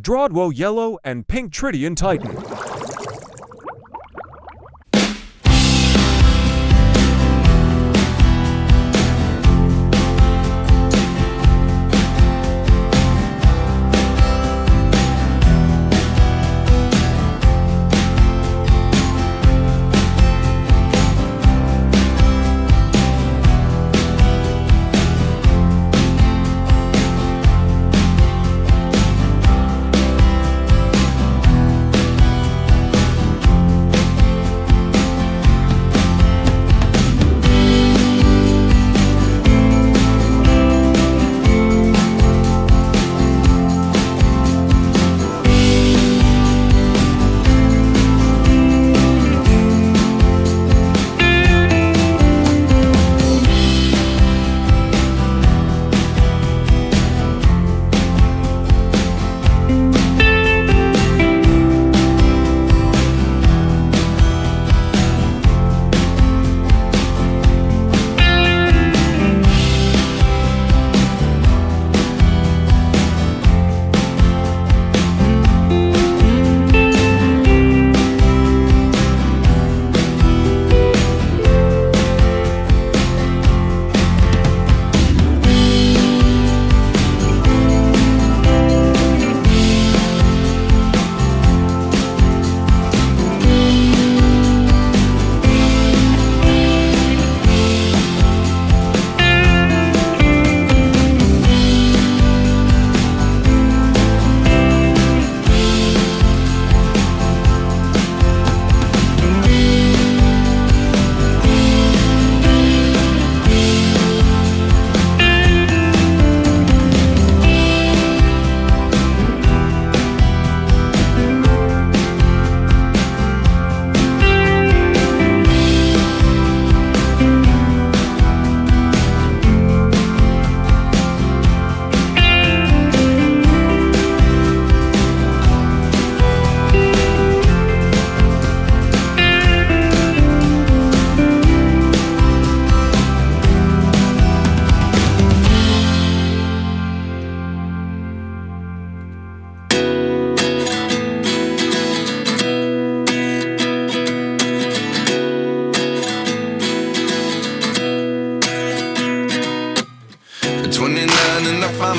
Drawdwo Yellow and Pink Tridian Titan.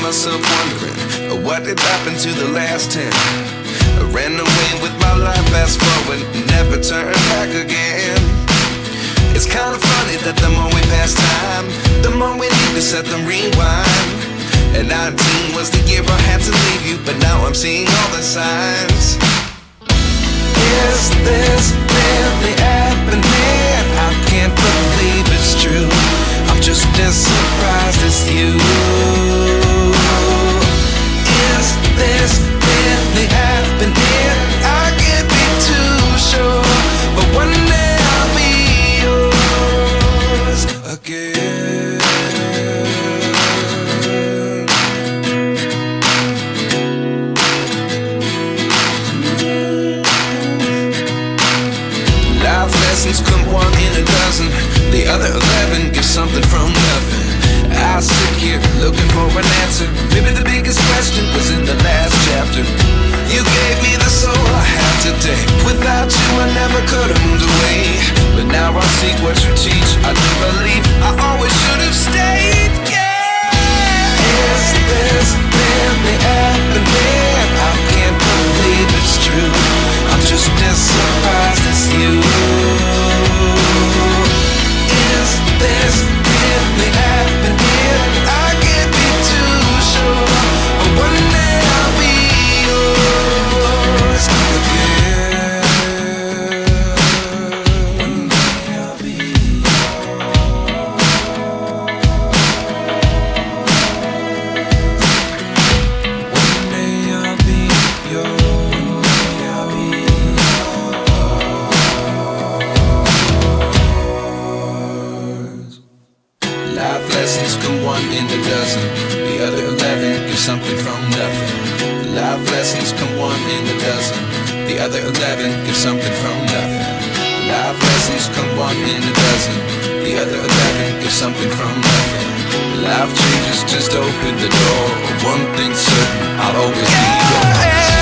Myself wondering what did happen to the last 10. I ran away with my life, fast forward, never turn back again. It's kind of funny that the more we pass time, the more we need to set them rewind. And 19 was the year I had to leave you, but now I'm seeing all the signs. Is this really happening? I can't believe it's true. I'm just as surprised as you. Is this really happening? I can't be too sure, but one day I'll be yours again. Life lessons come one in a dozen. The other 11 give something from nothing. I sit here looking for an answer. Maybe the biggest question was in the last chapter. You gave me the soul I have today. Without you I never could have moved away. But now I see what you teach. I do believe I always should have stayed. Yeah. Is this really happening? I can't believe it's true. I'm just as surprised as you. Is this really happening? I can't be too sure, but one day I'll be yours again. One day I'll be yours. One day I'll be yours. I'll be yours. Life lessons come one in a dozen. The other 11 give something from nothing. Life lessons come one in a dozen. The other 11 give something from nothing. Life lessons come one in a dozen. The other 11 give something from nothing. Life changes just open the door. One thing's certain, I'll always be yours.